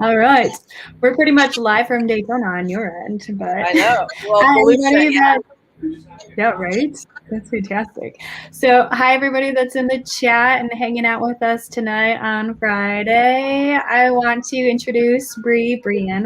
All right. We're pretty much live from Daytona on your end, but I know. Well, hi, Felicia, everybody yeah. yeah, right? That's fantastic. So hi, everybody that's in the chat and hanging out with us tonight on Friday. I want to introduce Breeann.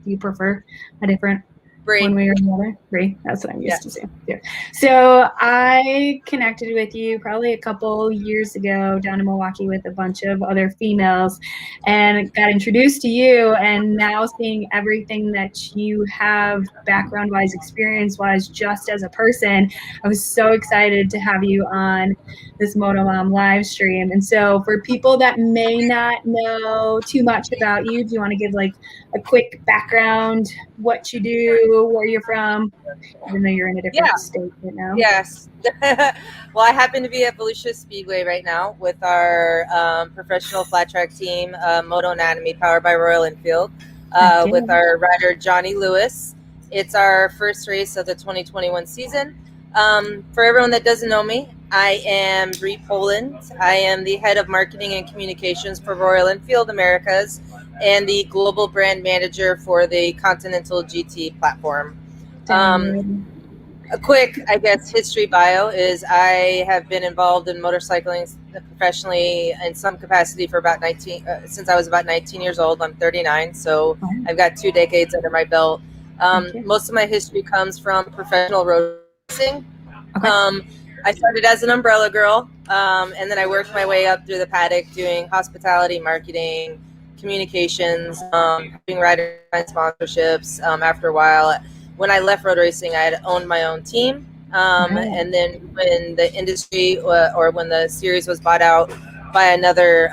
Do you prefer a different Bree. one way or another? Bree, that's what I'm used to Yes. saying. Yeah. So I connected with you probably a couple years ago down in Milwaukee with a bunch of other females and got introduced to you, and now seeing everything that you have background-wise, experience-wise, just as a person, I was so excited to have you on this MOTO MOM live stream. And so for people that may not know too much about you, do you want to give like a quick background, what you do, where you're from, even though you're in a different state right now? Yes. Well, I happen to be at Volusia Speedway right now with our professional flat track team, Moto Anatomy, powered by Royal Enfield, with our rider Johnny Lewis. It's our first race of the 2021 season. For everyone that doesn't know me, I am Breeann Poland. I am the head of marketing and communications for Royal Enfield Americas and the global brand manager for the Continental GT platform. A quick, I guess, history bio is I have been involved in motorcycling professionally in some capacity for about 19, since I was about 19 years old. I'm 39, so I've got 2 decades under my belt. Most of my history comes from professional road racing. I started as an umbrella girl, and then I worked my way up through the paddock doing hospitality, marketing, communications, doing rider sponsorships. After a while, when I left road racing, I had owned my own team. And then when the industry or when the series was bought out by another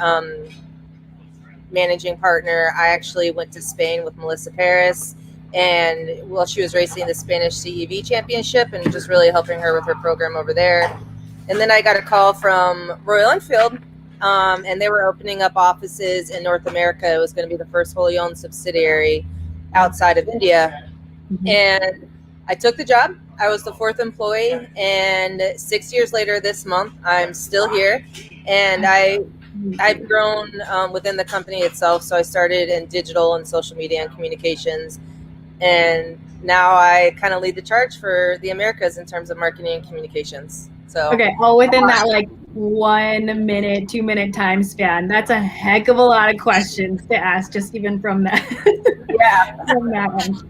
managing partner, I actually went to Spain with Melissa Paris. And while she was racing the Spanish CEV championship and just really helping her with her program over there. And then I got a call from Royal Enfield, and they were opening up offices in North America. It was going to be the first wholly owned subsidiary outside of India. And I took the job. I was the 4th employee, and 6 years later this month, I'm still here. And I've grown within the company itself. So I started in digital and social media and communications. And now I kind of lead the charge for the Americas in terms of marketing and communications. So okay, all within that like 1 minute, 2 minute time span. That's a heck of a lot of questions to ask, just even from that. From that one.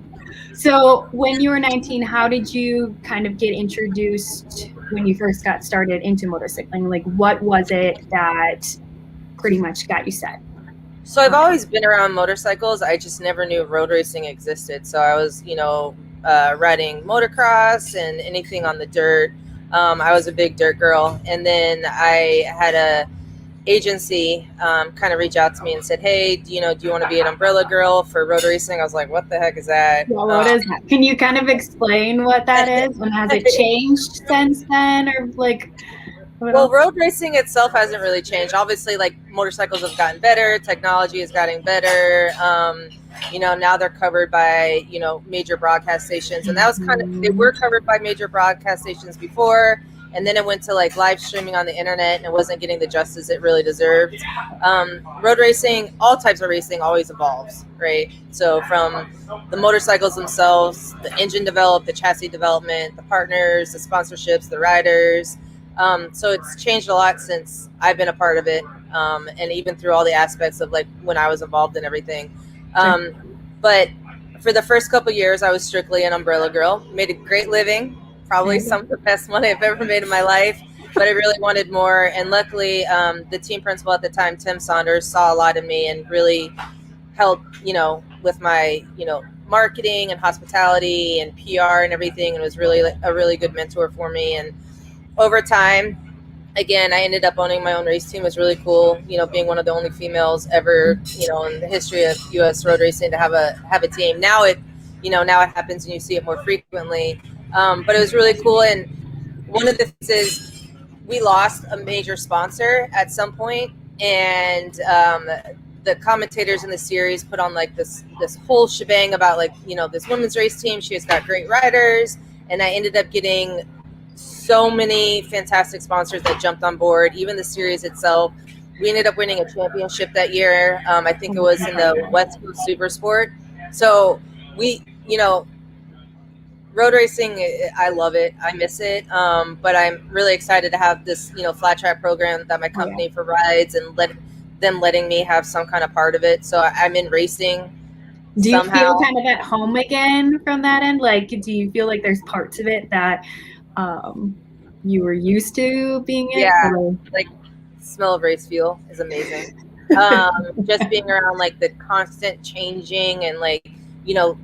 So when you were 19, how did you kind of get introduced when you first got started into motorcycling? Like, what was it that pretty much got you set? So I've always been around motorcycles. I just never knew road racing existed. So I was, riding motocross and anything on the dirt. I was a big dirt girl. And then I had a agency kind of reach out to me and said, hey, do you want to be an umbrella girl for road racing? I was like, what the heck is that? Well, what is that? Can you kind of explain what that is? And has it changed since then? Or like... Well, road racing itself hasn't really changed. Obviously, like motorcycles have gotten better, technology is getting better. Now they're covered by, major broadcast stations. And that was they were covered by major broadcast stations before. And then it went to like live streaming on the internet, and it wasn't getting the justice it really deserved. Road racing, all types of racing always evolves, right? So from the motorcycles themselves, the engine development, the chassis development, the partners, the sponsorships, the riders. So it's changed a lot since I've been a part of it, and even through all the aspects of like when I was involved in everything. But for the first couple of years, I was strictly an umbrella girl. Made a great living, probably some of the best money I've ever made in my life, but I really wanted more. And luckily, the team principal at the time, Tim Saunders, saw a lot in me and really helped, with my, marketing and hospitality and PR and everything, and was really a really good mentor for me. And over time, again, I ended up owning my own race team. It was really cool, being one of the only females ever, in the history of U.S. road racing to have a team. Now it happens and you see it more frequently. But it was really cool. And one of the things is we lost a major sponsor at some point, and the commentators in the series put on like this whole shebang about like, this women's race team. She has got great riders, and I ended up getting so many fantastic sponsors that jumped on board. Even the series itself we ended up winning a championship that year. I think it was in the West Coast Super Sport. So we, road racing, I love it. I miss it. But I'm really excited to have this, flat track program that my company provides, and letting me have some kind of part of it. So I'm in racing. Do you somehow. feel kind of at home again from that end? Like, do you feel like there's parts of it that you were used to being in? Yeah, like smell of race fuel is amazing. Just being around like the constant changing and like,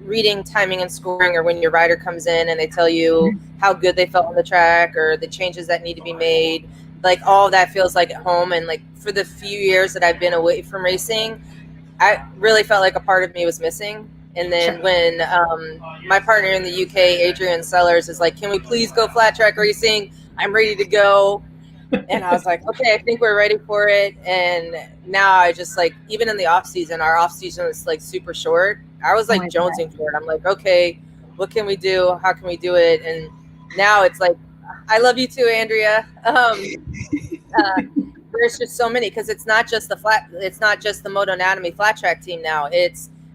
reading timing and scoring, or when your rider comes in and they tell you how good they felt on the track or the changes that need to be made, like all of that feels like at home. And like for the few years that I've been away from racing, I really felt like a part of me was missing. And then when my partner in the UK, Adrian Sellers, is like, can we please go flat track racing? I'm ready to go. And I was like, okay, I think we're ready for it. And now I just like, even in the off season, our off season is like super short. I was like jonesing for it. I'm like, okay, what can we do? How can we do it? And now it's like, I love you too, Andrea. There's just so many, because it's not just the Moto Anatomy flat track team now.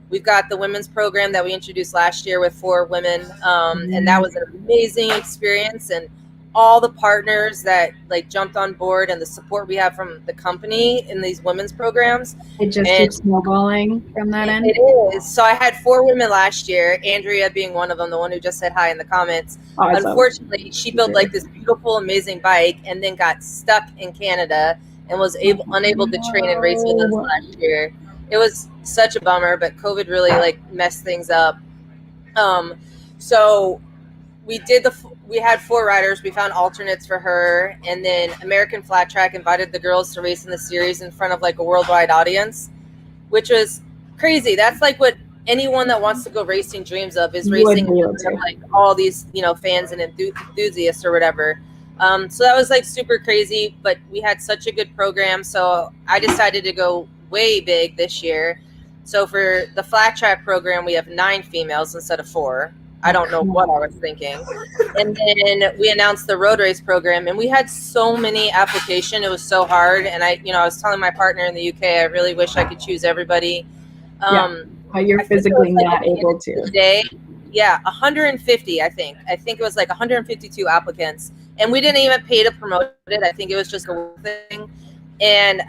We've got the women's program that we introduced last year with 4 women. And that was an amazing experience. And all the partners that like jumped on board, and the support we have from the company in these women's programs. It just keeps snowballing from that end. It is. So I had 4 women last year, Andrea being one of them, the one who just said hi in the comments. Unfortunately, she built like this beautiful, amazing bike and then got stuck in Canada and was unable to train and race with us last year. It was such a bummer, but COVID really like messed things up. So we had 4 riders. We found alternates for her, and then American Flat Track invited the girls to race in the series in front of like a worldwide audience, which was crazy. That's like what anyone that wants to go racing dreams of, is racing in front of like all these, fans and enthusiasts or whatever. So that was like super crazy, but we had such a good program. So I decided to go way big this year. So for the flat track program, we have 9 females instead of 4. I don't know what I was thinking. And then we announced the road race program, and we had so many applications. It was so hard. And I was telling my partner in the UK, I really wish I could choose everybody. But you're physically not able to. Today, 150, I think. I think it was like 152 applicants. And we didn't even pay to promote it. I think it was just a thing. And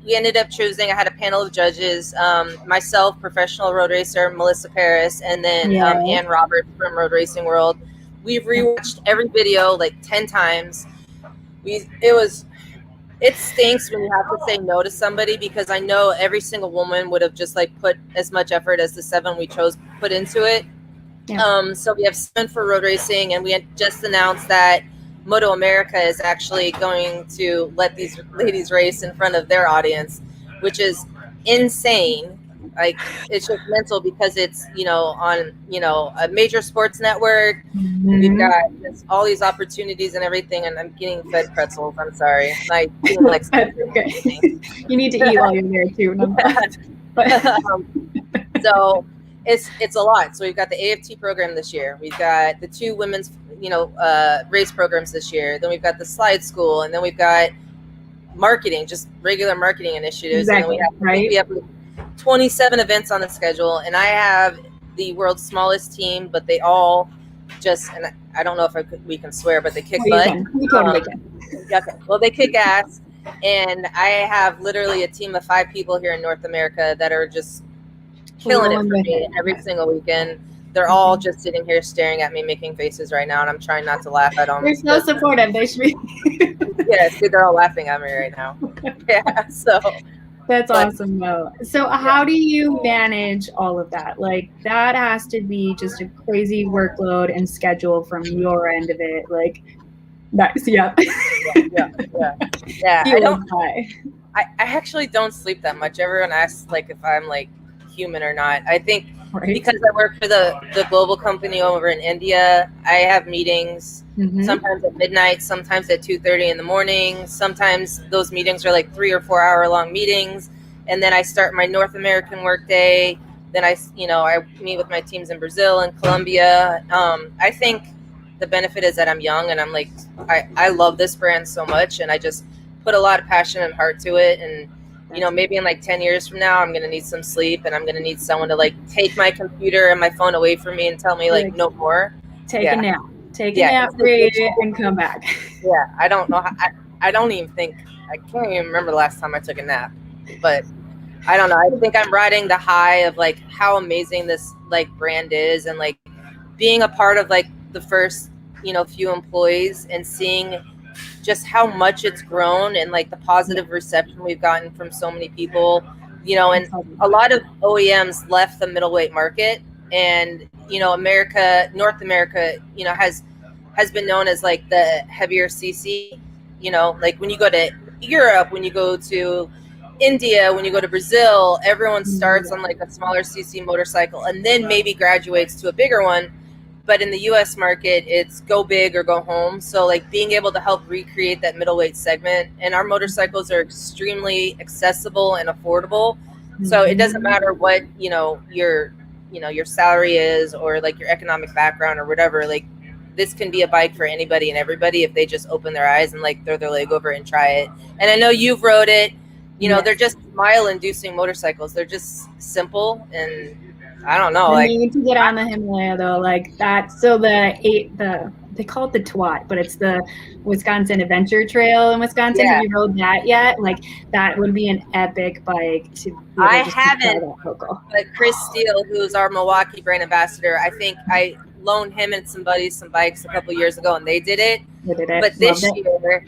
we ended up choosing, I had a panel of judges, myself, professional road racer, Melissa Paris, and then Ann Roberts from Road Racing World. We've rewatched every video like 10 times. It stinks when you have to say no to somebody, because I know every single woman would have just like put as much effort as the 7 we chose put into it. So we have 7 for road racing, and we had just announced that Moto America is actually going to let these ladies race in front of their audience, which is insane. Like, it's just mental, because it's, on, a major sports network. We've got all these opportunities and everything, and I'm getting fed pretzels. I'm sorry. Like, that's okay. You need to eat while you're there too. So it's a lot. So we've got the AFT program this year. We've got the 2 women's race programs this year. Then we've got the slide school, and then we've got marketing, just regular marketing initiatives. Exactly. And then we have 27 events on the schedule, and I have the world's smallest team, but they all just, and I don't know if we can swear, but they kick butt. We totally can. Okay. Well, they kick ass, and I have literally a team of 5 people here in North America that are just killing it for me every single weekend. They're all just sitting here staring at me, making faces right now, and I'm trying not to laugh at them. They're so supportive. They should be. Yeah, see, they're all laughing at me right now. Yeah, so. That's awesome, though. So how do you manage all of that? Like, that has to be just a crazy workload and schedule from your end of it. Like, that's, Yeah. I actually don't sleep that much. Everyone asks, like, if I'm, like, human or not. I think because I work for the global company over in India, I have meetings sometimes at midnight, sometimes at 2:30 in the morning. Sometimes those meetings are like 3 or 4 hour long meetings. And then I start my North American workday. Then I meet with my teams in Brazil and Colombia. I think the benefit is that I'm young, and I'm like, I love this brand so much, and I just put a lot of passion and heart to it. And, you know, maybe in like 10 years from now, I'm going to need some sleep, and I'm going to need someone to like take my computer and my phone away from me and tell me like no more. Take a nap. Take a nap, Bree, and come back. Yeah, I don't know. I don't even think, I can't even remember the last time I took a nap, but I don't know. I think I'm riding the high of like how amazing this like brand is, and like being a part of like the first, you know, few employees, and seeing just how much it's grown, and like the positive reception we've gotten from so many people, you know. And a lot of OEMs left the middleweight market, and, you know, North America, you know, has been known as like the heavier CC, you know, like when you go to Europe, when you go to India, when you go to Brazil, everyone starts on like a smaller CC motorcycle and then maybe graduates to a bigger one. But in the US market, it's go big or go home. So like being able to help recreate that middleweight segment, and our motorcycles are extremely accessible and affordable. So it doesn't matter what, you know, your salary is, or like your economic background or whatever. Like, this can be a bike for anybody and everybody if they just open their eyes and like throw their leg over and try it. And I know you've rode it. You know, they're just smile-inducing motorcycles. They're just simple, and I don't know. You need to get on the Himalaya though, like that. So they call it the TWAT, but it's the Wisconsin Adventure Trail in Wisconsin. Yeah. Have you rode that yet? Like, that would be an epic bike to. I haven't, but Chris Steele, who's our Milwaukee brand ambassador, I think I loaned him and some buddies some bikes a couple years ago, and they did it. But this year,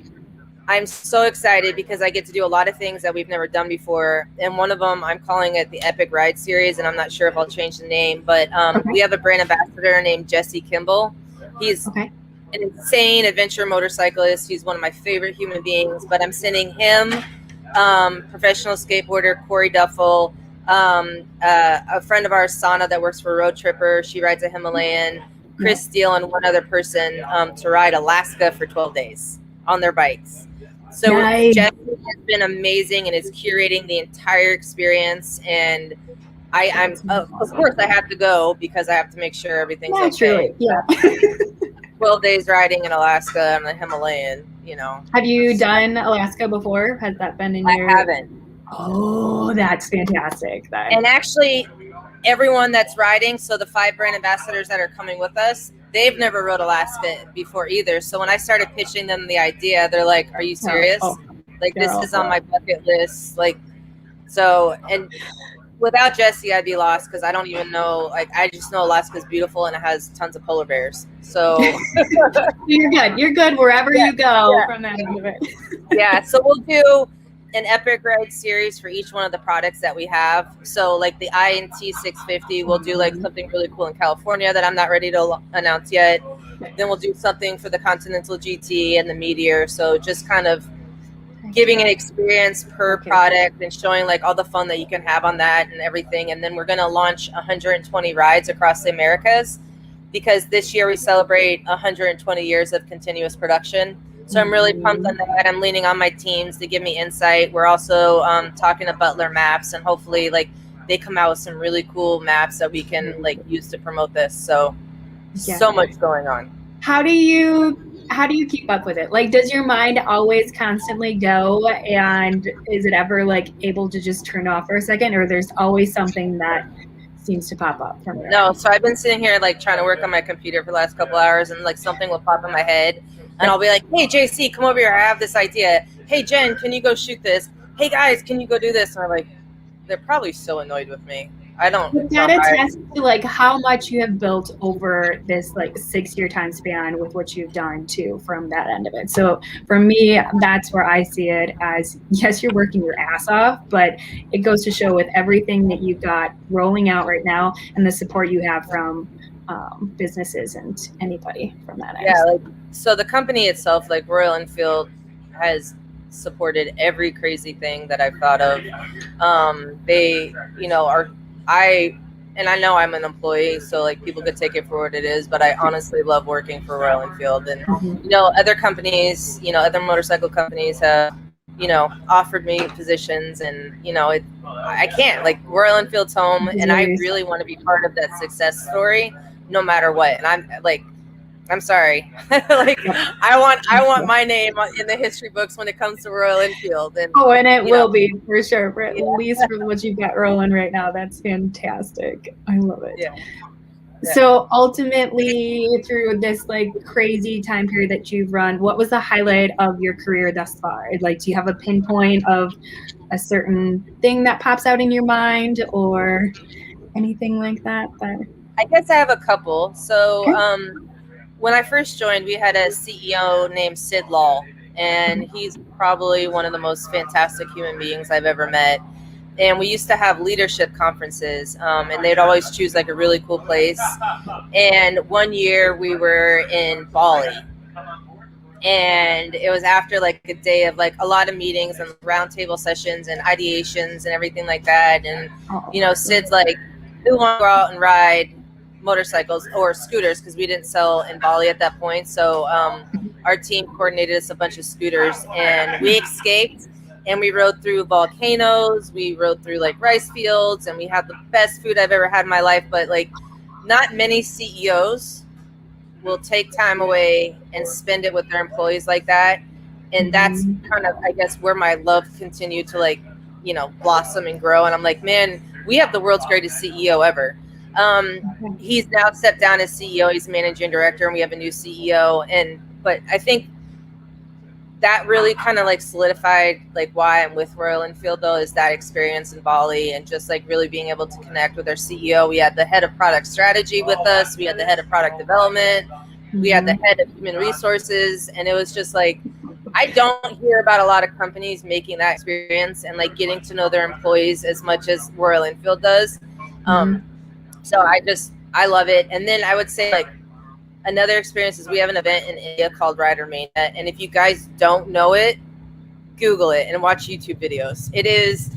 I'm so excited because I get to do a lot of things that we've never done before. And one of them, I'm calling it the Epic Ride Series, and I'm not sure if I'll change the name, but we have a brand ambassador named Jesse Kimball. He's an insane adventure motorcyclist. He's one of my favorite human beings, but I'm sending him, professional skateboarder Corey Duffel, a friend of ours, Sana, that works for Road Tripper. She rides a Himalayan, Chris Steele, and one other person to ride Alaska for 12 days on their bikes. So Jesse has been amazing and is curating the entire experience. And I'm of course I have to go because I have to make sure everything's okay. Yeah. 12 days riding in Alaska on the Himalayan, you know. Have you done Alaska before? Has that been in your... I haven't. Oh, that's fantastic. And actually, everyone that's riding, so the 5 brand ambassadors that are coming with us, they've never rode Alaska before either. So when I started pitching them the idea, they're like, "Are you serious? Like, this is on my bucket list." Like, so, and without Jesse, I'd be lost because I don't even know. Like, I just know Alaska's beautiful and it has tons of polar bears. So you're good. You're good wherever you go from that end of it. Yeah. So we'll do an Epic Ride series for each one of the products that we have. So like the INT 650, we'll do like something really cool in California that I'm not ready to announce yet. Then we'll do something for the Continental GT and the Meteor. So just kind of giving an experience per product and showing like all the fun that you can have on that and everything. And then we're going to launch 120 rides across the Americas because this year we celebrate 120 years of continuous production. So I'm really pumped on that. I'm leaning on my teams to give me insight. We're also talking to Butler Maps, and hopefully like they come out with some really cool maps that we can like use to promote this. So so much going on. How do you keep up with it? Like, does your mind always constantly go, and is it ever like able to just turn off for a second, or there's always something that seems to pop up from there? No, so I've been sitting here like trying to work on my computer for the last couple hours, and like something will pop in my head. And I'll be like, "Hey, JC, come over here. I have this idea. Hey, Jen, can you go shoot this? Hey, guys, can you go do this?" And I'm like, they're probably so annoyed with me. I don't. But that attests to like how much you have built over this like 6-year time span with what you've done too from that end of it. So for me, that's where I see it as, yes, you're working your ass off, but it goes to show with everything that you've got rolling out right now and the support you have from businesses and anybody from that end. Yeah, like, so the company itself, like Royal Enfield, has supported every crazy thing that I've thought of. They, you know, I know I'm an employee, so like people could take it for what it is, but I honestly love working for Royal Enfield. And you know, other companies, you know, other motorcycle companies have, you know, offered me positions, and you know, I can't. Like, Royal Enfield's home, and I really want to be part of that success story no matter what. And I'm like, I'm sorry. Like I want my name in the history books when it comes to Royal Enfield. And and it will be for sure. For at Yeah. least for what you've got rolling right now. That's fantastic. I love it. Yeah. So ultimately, through this like crazy time period that you've run, what was the highlight of your career thus far? Like, do you have a pinpoint of a certain thing that pops out in your mind or anything like that? I guess I have a couple. So Okay. when I first joined, we had a CEO named Sid Law, and he's probably one of the most fantastic human beings I've ever met. And we used to have leadership conferences, and they'd always choose like a really cool place. And one year we were in Bali, and it was after like a day of like a lot of meetings and roundtable sessions and ideations and everything like that. And you know, Sid's like, who want to go out and ride motorcycles or scooters, because we didn't sell in Bali at that point. So our team coordinated us a bunch of scooters, and we escaped and we rode through volcanoes, we rode through like rice fields, and we had the best food I've ever had in my life. But like, not many CEOs will take time away and spend it with their employees like that. And that's kind of, I guess, where my love continued to like, you know, blossom and grow. And I'm like, man, we have the world's greatest CEO ever. He's now stepped down as CEO. He's managing director, and we have a new CEO. But I think that really kind of like solidified like why I'm with Royal Enfield, though, is that experience in Bali and just like really being able to connect with our CEO. We had the head of product strategy with us. We had the head of product development. We had the head of human resources. And it was just like, I don't hear about a lot of companies making that experience and like getting to know their employees as much as Royal Enfield does. So I love it. And then I would say like another experience is we have an event in India called Rider Mania. And if you guys don't know it, Google it and watch YouTube videos. It is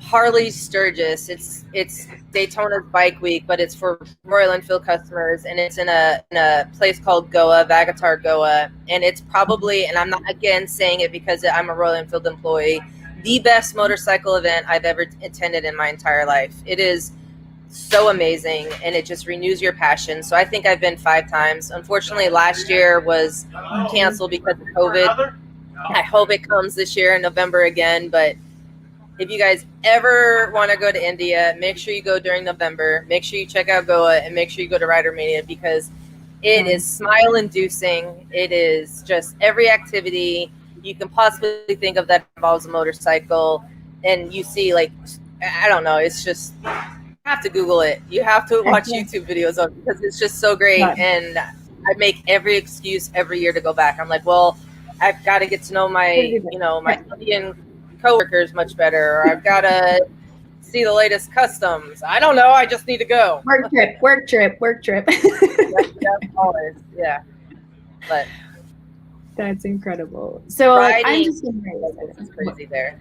Harley Sturgis. It's Daytona's bike week, but it's for Royal Enfield customers, and it's in a place called Goa, Vagatar, Goa. And it's probably, and I'm not again saying it because I'm a Royal Enfield employee, the best motorcycle event I've ever attended in my entire life. It is so amazing, and it just renews your passion. So I think I've been 5 times. Unfortunately, last year was canceled because of COVID. I hope it comes this year in November again. But if you guys ever want to go to India, make sure you go during November. Make sure you check out Goa, and make sure you go to Rider Mania, because it is smile inducing. It is just every activity you can possibly think of that involves a motorcycle. And you see, like, I don't know, it's just, you have to Google it. You have to watch YouTube videos of it, because it's just so great. And I make every excuse every year to go back. I'm like, well, I've got to get to know my, you know, my Indian coworkers much better, or I've got to see the latest customs. I don't know. I just need to go. Work trip. Always, yeah. But that's incredible. So riding, I'm just it's crazy there.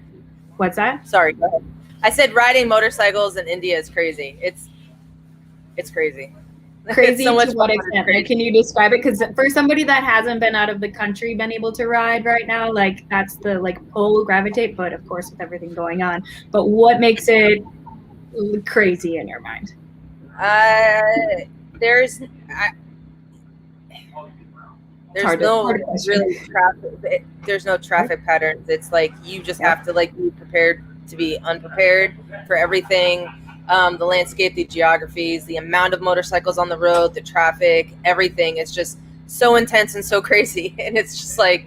What's that? Sorry, go ahead. I said riding motorcycles in India is crazy. It's crazy. Crazy so to what extent? Like, can you describe it? Because for somebody that hasn't been out of the country, been able to ride right now, like that's the like pull, gravitate. But of course, with everything going on, but what makes it crazy in your mind? There's no really traffic. There's no traffic patterns. It's like you just have to like be prepared to be unprepared for everything. The landscape, the geographies, the amount of motorcycles on the road, the traffic, everything is just so intense and so crazy. And it's just like,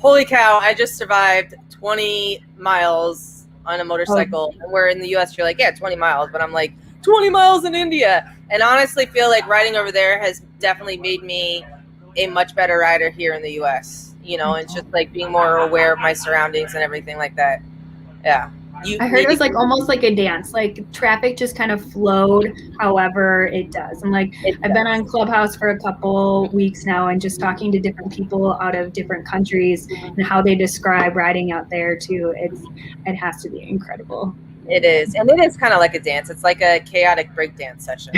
holy cow, I just survived 20 miles on a motorcycle. And where in the US, you're like, yeah, 20 miles. But I'm like, 20 miles in India. And honestly feel like riding over there has definitely made me a much better rider here in the US. You know, it's just like being more aware of my surroundings and everything like that. Yeah. I heard it was like almost like a dance, like traffic just kind of flowed however it does. And like I've been on Clubhouse for a couple weeks now, and just talking to different people out of different countries and how they describe riding out there too. It has to be incredible. It is. And it is kind of like a dance. It's like a chaotic breakdance session.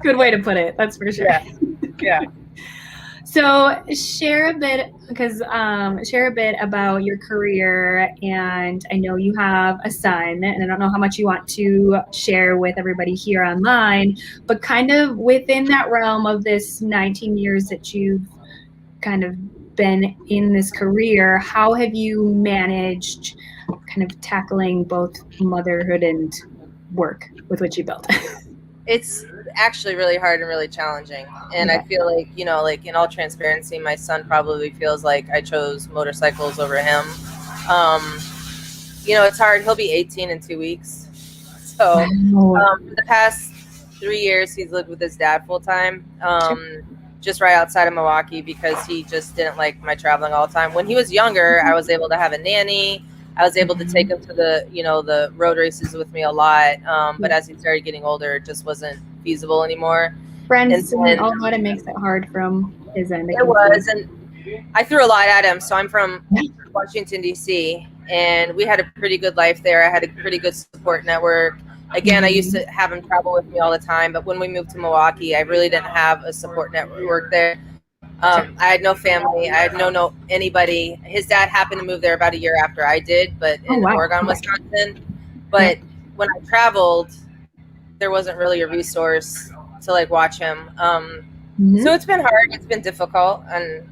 Good way to put it. That's for sure. Yeah. So share a bit, because share a bit about your career. And I know you have a son, and I don't know how much you want to share with everybody here online, but kind of within that realm of this 19 years that you've kind of been in this career, how have you managed kind of tackling both motherhood and work with what you built? It's actually really hard and really challenging. And I feel like, like in all transparency, my son probably feels like I chose motorcycles over him. It's hard. He'll be 18 in 2 weeks. So for the past 3 years, he's lived with his dad full time, just right outside of Milwaukee, because he just didn't like my traveling all the time. When he was younger, I was able to have a nanny. I was able to take him to the road races with me a lot. But as he started getting older, it just wasn't feasible anymore. Friends and all that, it makes it hard from his end. It was, and I threw a lot at him. So I'm from Washington, D.C., and we had a pretty good life there. I had a pretty good support network. Again, I used to have him travel with me all the time. But when we moved to Milwaukee, I really didn't have a support network there. I had no family. I had no anybody. His dad happened to move there about a year after I did, but in Oregon, Wisconsin. But when I traveled, there wasn't really a resource to like watch him. So it's been hard. It's been difficult, and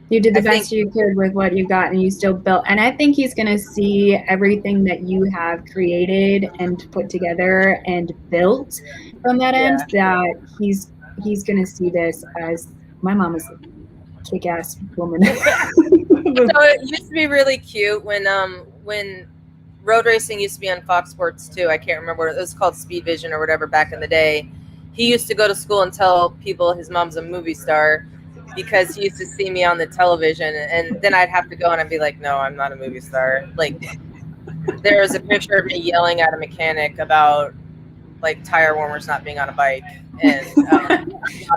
you did the best you could with what you got, and you still built. And I think he's going to see everything that you have created and put together and built from that end, that he's going to see this as, my mom is a kick-ass woman. So it used to be really cute when road racing used to be on Fox Sports 2. I can't remember what it was called, Speed Vision or whatever back in the day. He used to go to school and tell people his mom's a movie star, because he used to see me on the television, and then I'd have to go and I'd be like, no, I'm not a movie star. Like, there was a picture of me yelling at a mechanic about like tire warmers not being on a bike, and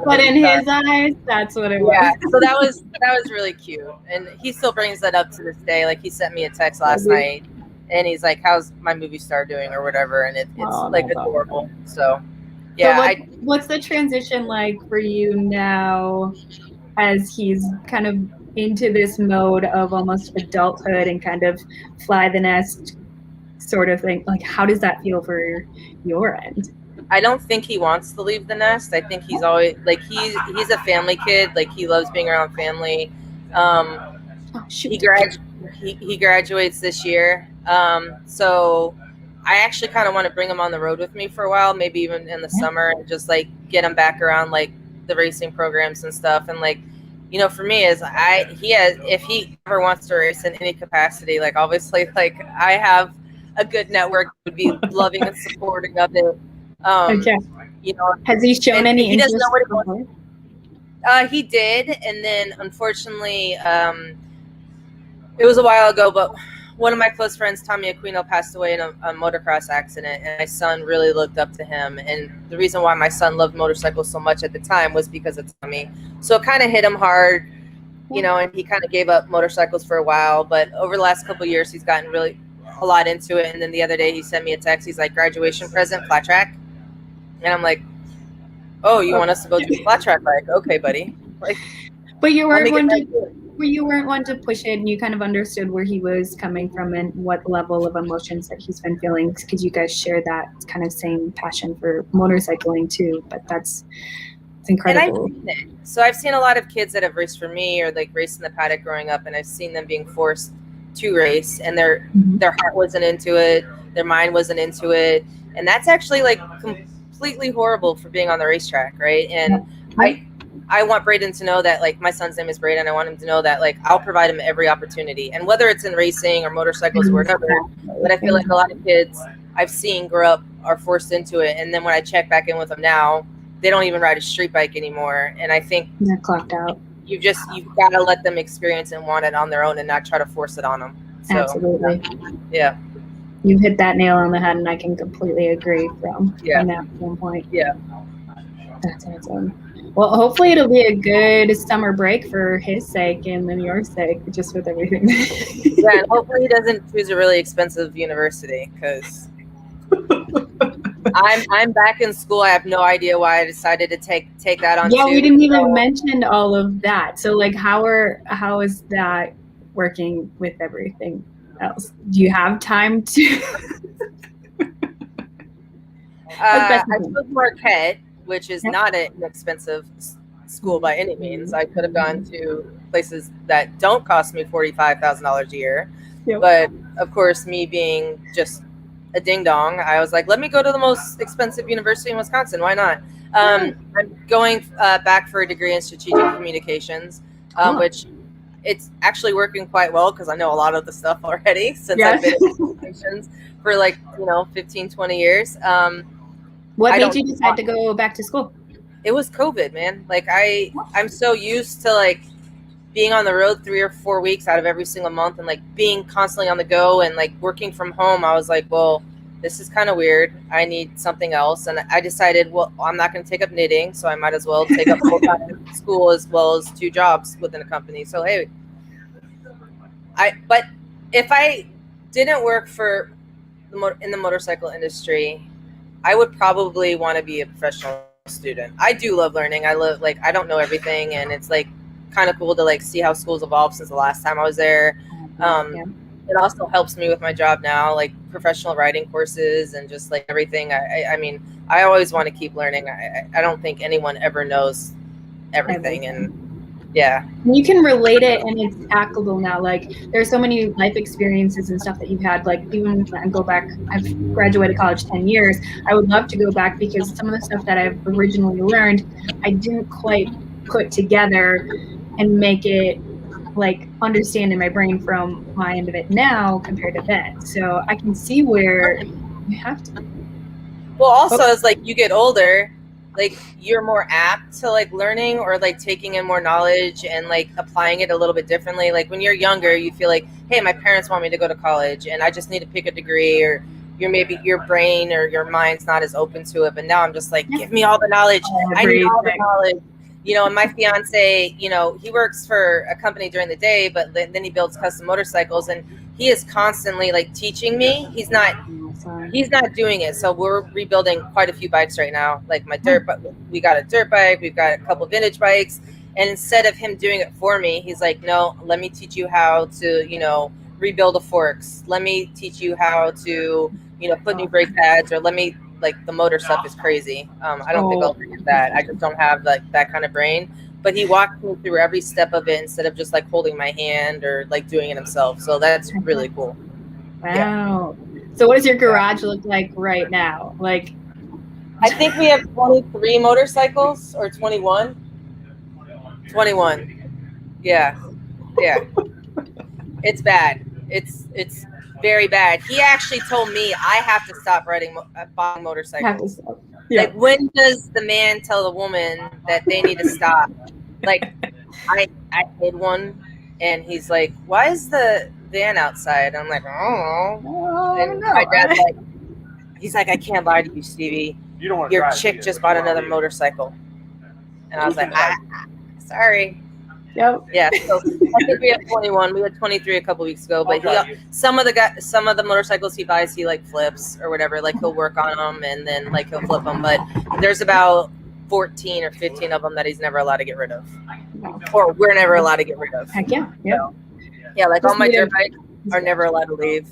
but in his eyes, that's what it was. Yeah, so that was really cute, and he still brings that up to this day. Like, he sent me a text last night, and he's like, "How's my movie star doing?" or whatever, and it's like adorable. So yeah. So what's the transition like for you now, as he's kind of into this mode of almost adulthood and kind of fly the nest sort of thing? Like, how does that feel for your end? I don't think he wants to leave the nest. I think he's always like, he's a family kid. Like, he loves being around family. He graduates this year. So I actually kind of want to bring him on the road with me for a while, maybe even in the summer, and just like get him back around like the racing programs and stuff. And like, for me, if he ever wants to race in any capacity, like, obviously, like, I have a good network, would be loving and supporting of it. Has he shown any he interest? Doesn't know what he wants. He did, and then unfortunately, it was a while ago, but one of my close friends, Tommy Aquino, passed away in a motocross accident, and my son really looked up to him. And the reason why my son loved motorcycles so much at the time was because of Tommy. So it kind of hit him hard, and he kind of gave up motorcycles for a while. But over the last couple of years, he's gotten really a lot into it. And then the other day he sent me a text. He's like, graduation present, flat track. And I'm like, oh, you want us to go do a flat track bike? Okay, buddy. Like, but you weren't one to push it, and you kind of understood where he was coming from and what level of emotions that he's been feeling, because you guys share that kind of same passion for motorcycling too. But it's incredible. So I've seen a lot of kids that have raced for me or like raced in the paddock growing up, and I've seen them being forced to race, and their heart wasn't into it, their mind wasn't into it, and that's actually like completely horrible for being on the racetrack, right? And I want Breeann to know that, like, my son's name is Breeann. I want him to know that, like, I'll provide him every opportunity, and whether it's in racing or motorcycles or whatever. But I feel like a lot of kids I've seen grow up are forced into it, and then when I check back in with them now, they don't even ride a street bike anymore. And I think they're clocked out. You've got to let them experience and want it on their own, and not try to force it on them. So, absolutely. Yeah. You hit that nail on the head, and I can completely agree from that standpoint. Yeah. That's awesome. Well, hopefully it'll be a good summer break for his sake and then your sake, just with everything. Yeah, and hopefully he doesn't choose a really expensive university, because I'm back in school. I have no idea why I decided to take that on. Yeah, too. we didn't even mention all of that. So like, how is that working with everything else? Do you have time to? I took Marquette, which is not an expensive school by any means. I could have gone to places that don't cost me $45,000 a year. Yep. But of course, me being just a ding dong, I was like, let me go to the most expensive university in Wisconsin. Why not? I'm going back for a degree in strategic communications, which it's actually working quite well because I know a lot of the stuff already since I've been in communications for 15, 20 years. What made you decide to go back to school? It was COVID, man. I'm so used to being on the road 3 or 4 weeks out of every single month and being constantly on the go and working from home. I was like, well, this is kind of weird. I need something else. And I decided, well, I'm not going to take up knitting, so I might as well take up full-time school as well as 2 jobs within a company. So, hey, but if I didn't work in the motorcycle industry, I would probably want to be a professional student. I do love learning. I love I don't know everything, and it's kind of cool to see how schools evolved since the last time I was there. It also helps me with my job now, professional writing courses and just everything. I mean, I always want to keep learning. I don't think anyone ever knows everything. And yeah, you can relate it, and it's applicable now. There's so many life experiences and stuff that you've had. Even when I go back, I've graduated college 10 years. I would love to go back because some of the stuff that I've originally learned, I didn't quite put together and make it understand in my brain from my end of it now compared to then. So I can see where you have to. Well, also as you get older, you're more apt to learning or taking in more knowledge and applying it a little bit differently. When you're younger, you feel hey, my parents want me to go to college and I just need to pick a degree, or maybe your brain or your mind's not as open to it. But now I'm just give me all the knowledge. I need all the knowledge. And my fiance, he works for a company during the day, but then he builds custom motorcycles, and he is constantly teaching me. He's not doing it. So we're rebuilding quite a few bikes right now. My dirt, but we got a dirt bike, we've got a couple vintage bikes, and instead of him doing it for me, he's no, let me teach you how to, rebuild the forks. Let me teach you how to, put new brake pads, or let me the motor stuff is crazy. I don't think I'll forget that. I just don't have that kind of brain. But he walked me through every step of it instead of just holding my hand or doing it himself. So that's really cool. Wow. Yeah. So what does your garage look like right now? I think we have 23 motorcycles, or 21. 21. Yeah. Yeah. It's bad. It's very bad. He actually told me I have to stop buying motorcycles. Yeah. When does the man tell the woman that they need to stop? I did one, and he's why is the van outside? I'm I don't know. And my dad's he's I can't lie to you, Stevie. Your chick just bought another motorcycle. And I was sorry. Yep. Yeah. So I think we have 21. We had 23 a couple weeks ago, but some of the motorcycles he buys, he flips or whatever. He'll work on them and then he'll flip them. But there's about 14 or 15 of them that he's never allowed to get rid of, or we're never allowed to get rid of. Heck yeah. Yeah. So, yeah. All my dirt bikes are never allowed to leave.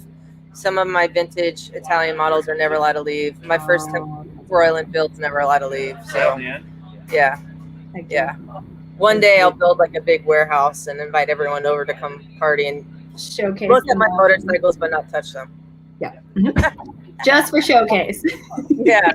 Some of my vintage Italian models are never allowed to leave. My first Royal Enfield's never allowed to leave. So yeah. Yeah. One day I'll build a big warehouse and invite everyone over to come party and showcase. Look at my motorcycles, but not touch them. Yeah. Just for showcase. Yeah.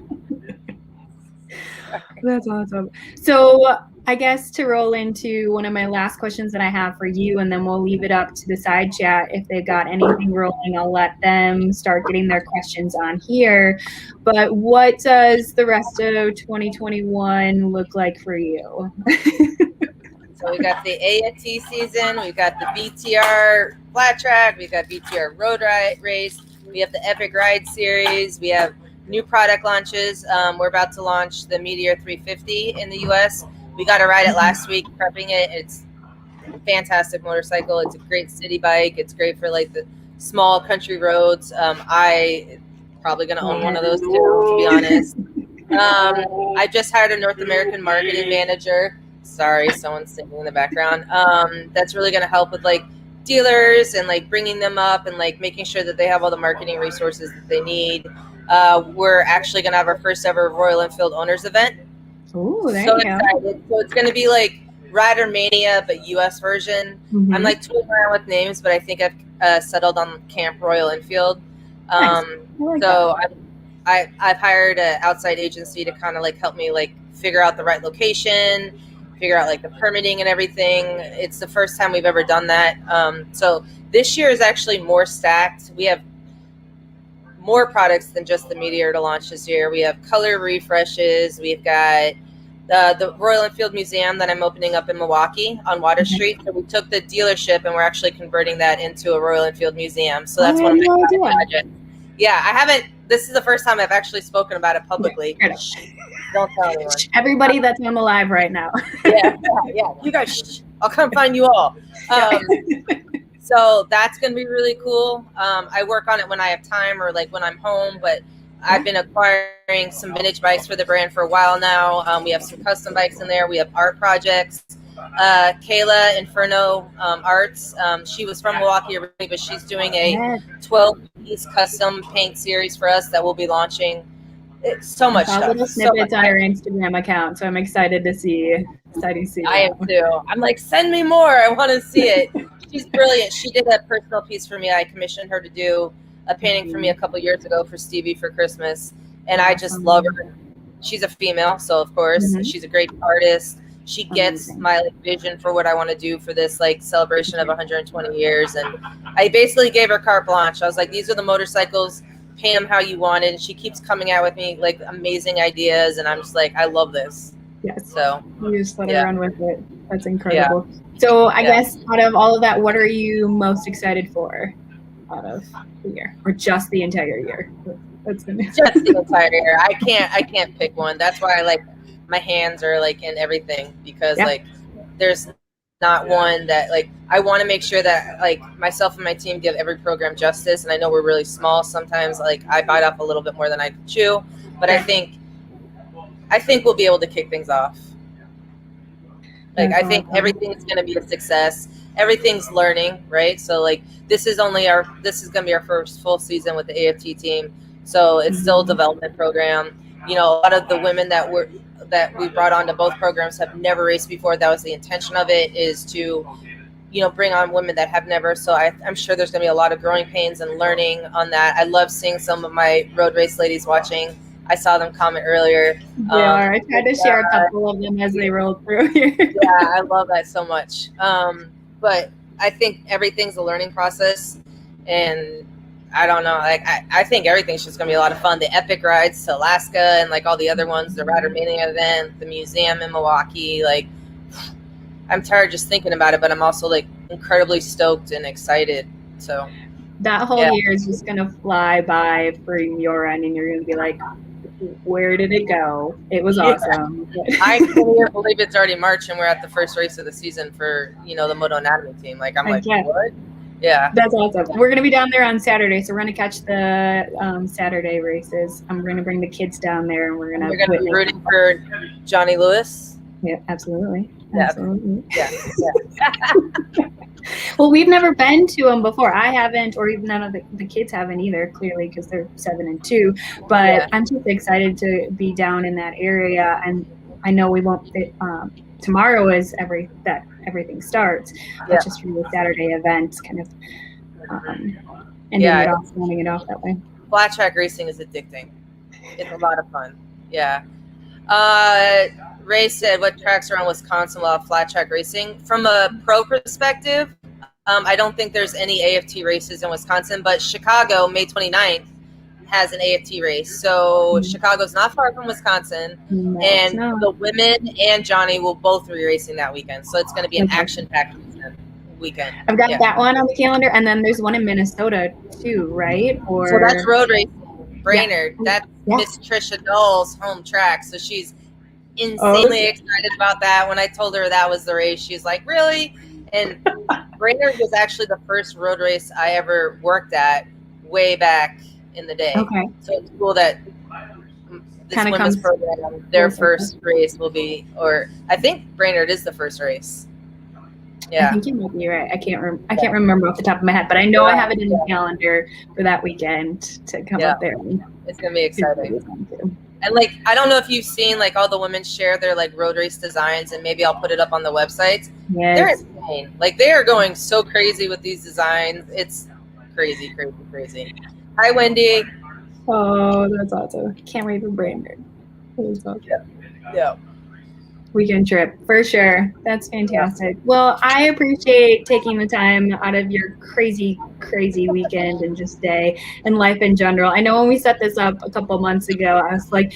That's awesome. So I guess to roll into one of my last questions that I have for you, and then we'll leave it up to the side chat. If they've got anything rolling, I'll let them start getting their questions on here. But what does the Resto 2021 look like for you? So we got the AAT season, we've got the BTR flat track, we've got BTR road race, we have the Epic Ride series, we have new product launches. We're about to launch the Meteor 350 in the US. We got to ride it last week, prepping it. It's a fantastic motorcycle. It's a great city bike. It's great for the small country roads. I probably going to own one of those too, to be honest. I just hired a North American marketing manager. Sorry, someone's singing in the background. That's really going to help with like dealers and like bringing them up and like making sure that they have all the marketing resources that they need. We're actually going to have our first ever Royal Enfield owners event. Oh, so excited! So it's going to be like Rider Mania, but US version. I'm like toying around with names, but I think I've settled on Camp Royal Enfield. Nice. So I've hired an outside agency to kind of like help me like figure out the right location, figure out like the permitting and everything. It's the first time we've ever done that. So this year is actually more stacked. We have more products than just the Meteor to launch this year. We have color refreshes. We've got the Royal Enfield Museum that I'm opening up in Milwaukee on Water Street. So we took the dealership and we're actually converting that into a Royal Enfield museum. So that's one of my projects. Yeah, I haven't. This is the first time I've actually spoken about it publicly. Don't tell anyone. Everybody that's on the live right now. Yeah. You guys, I'll come find you all. So that's going to be really cool. I work on it when I have time or like when I'm home, but I've been acquiring some vintage bikes for the brand for a while now. We have some custom bikes in there. We have art projects. Kayla Inferno Arts. She was from Milwaukee originally, but she's doing a 12-piece custom paint series for us that we'll be launching. It's so much stuff. Little snippets on her Instagram account, so I'm excited to see. I am too. I'm like, send me more. I want to see it. She's brilliant. She did a personal piece for me. I commissioned her to do a painting for me a couple years ago for Stevie for Christmas, and I just love her. She's a female, so of course she's a great artist. She gets my like, vision for what I want to do for this like celebration of 120 years, and I basically gave her carte blanche. I was like, these are the motorcycles. Pay them how you want it. And she keeps coming out with me like amazing ideas, and I'm just like, I love this. Yes. So you just let her run with it. That's incredible. Yeah. So I guess out of all of that, what are you most excited for out of the year, or just the entire year? Just the entire year. I can't pick one. That's why I like my hands are like in everything, because like there's not one that like I want to make sure that like myself and my team give every program justice. And I know we're really small sometimes. Like I bite off a little bit more than I chew, but I think we'll be able to kick things off. Like I think everything's going to be a success. Everything's learning, right? So like this is going to be our first full season with the AFT team. So it's still a development program. You know, a lot of the women that we brought onto both programs have never raced before. That was the intention of it, is to, you know, bring on women that have never. So I'm sure there's going to be a lot of growing pains and learning on that. I love seeing some of my road race ladies watching. I saw them comment earlier. I tried to share a couple of them as they rolled through here. Yeah, I love that so much. But I think everything's a learning process, and I don't know. Like I think everything's just gonna be a lot of fun. The epic rides to Alaska and like all the other ones, the Rider Mania event, the museum in Milwaukee. Like I'm tired just thinking about it, but I'm also like incredibly stoked and excited. So that whole year is just gonna fly by for your end, and you're gonna be like, where did it go? It was awesome. I can't believe it's already March and we're at the first race of the season for, you know, the Moto Anatomy team. Like I'm like, what? Yeah, that's awesome. We're gonna be down there on Saturday, so we're gonna catch the Saturday races. I'm gonna bring the kids down there, and we're gonna be rooting for Johnny Lewis. Yeah, absolutely. Yeah. Absolutely. Yeah. Well, we've never been to them before. I haven't, or even none of the kids haven't either, clearly, because they're 7 and 2. But I'm just excited to be down in that area, and I know we won't fit. Tomorrow is everything starts. It's just really a Saturday event, kind of, running it off that way. Flat track racing is addicting. It's a lot of fun. Yeah. Ray said, what tracks are on Wisconsin will have flat track racing? From a pro perspective, I don't think there's any AFT races in Wisconsin, but Chicago, May 29th, has an AFT race. So Chicago's not far from Wisconsin, and the women and Johnny will both be racing that weekend. So it's going to be an action-packed weekend. I've got that one on the calendar, and then there's one in Minnesota too, right? So that's road racing. Brainerd. That's Miss Trisha Doll's home track. So she's insanely excited about that. When I told her that was the race, she's like, really? And Brainerd was actually the first road race I ever worked at way back in the day. Okay. So it's cool that this Kinda women's comes program, their full circle. first race will be, or I think Brainerd is the first race. I Yeah. think you might be right. I can't remember off the top of my head, but I know I have it in the calendar for that weekend to come up there. It's gonna be exciting. And like, I don't know if you've seen like all the women share their like road race designs, and maybe I'll put it up on the websites. Yes. They're insane. Like they are going so crazy with these designs. It's crazy, crazy, crazy. Hi, Wendy. Oh, that's awesome. Can't wait for Brainerd. Awesome. Yeah. Weekend trip for sure. That's fantastic. Well, I appreciate taking the time out of your crazy weekend and just day and life in general. I know when we set this up a couple months ago, I was like,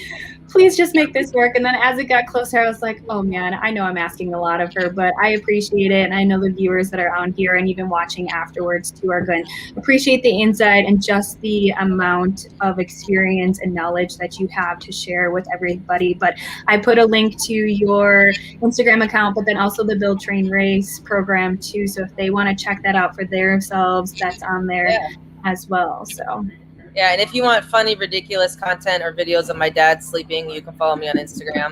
please just make this work. And then as it got closer, I was like, oh man, I know I'm asking a lot of her, but I appreciate it. And I know the viewers that are on here and even watching afterwards too are going to appreciate the insight and just the amount of experience and knowledge that you have to share with everybody. But I put a link to your Instagram account, but then also the Build Train Race program too. So if they want to check that out for themselves, that's on there as well. So yeah, and if you want funny, ridiculous content or videos of my dad sleeping, you can follow me on Instagram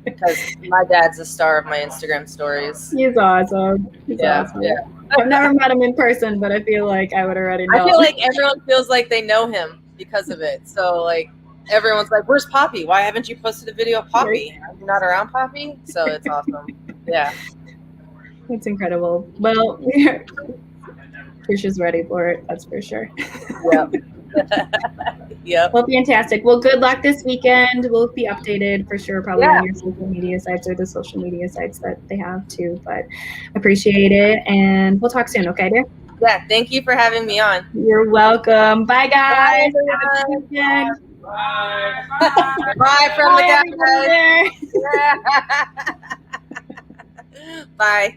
because my dad's the star of my Instagram stories. He's awesome. He's awesome. Yeah. I've never met him in person, but I feel like I would already know. I feel like everyone feels like they know him because of it. So like everyone's like, "Where's Poppy? Why haven't you posted a video of Poppy? Are you not around Poppy?" So it's awesome. Yeah, it's incredible. Well, Trisha's ready for it. That's for sure. Yep. Yep. Well, fantastic. Well, good luck this weekend. We'll be updated for sure, probably on your social media sites or the social media sites that they have too. But appreciate it, and we'll talk soon. Okay, dear? Yeah. Thank you for having me on. You're welcome. Bye, guys. Bye, have a good weekend. Bye. Bye from the guys. Bye. Bye.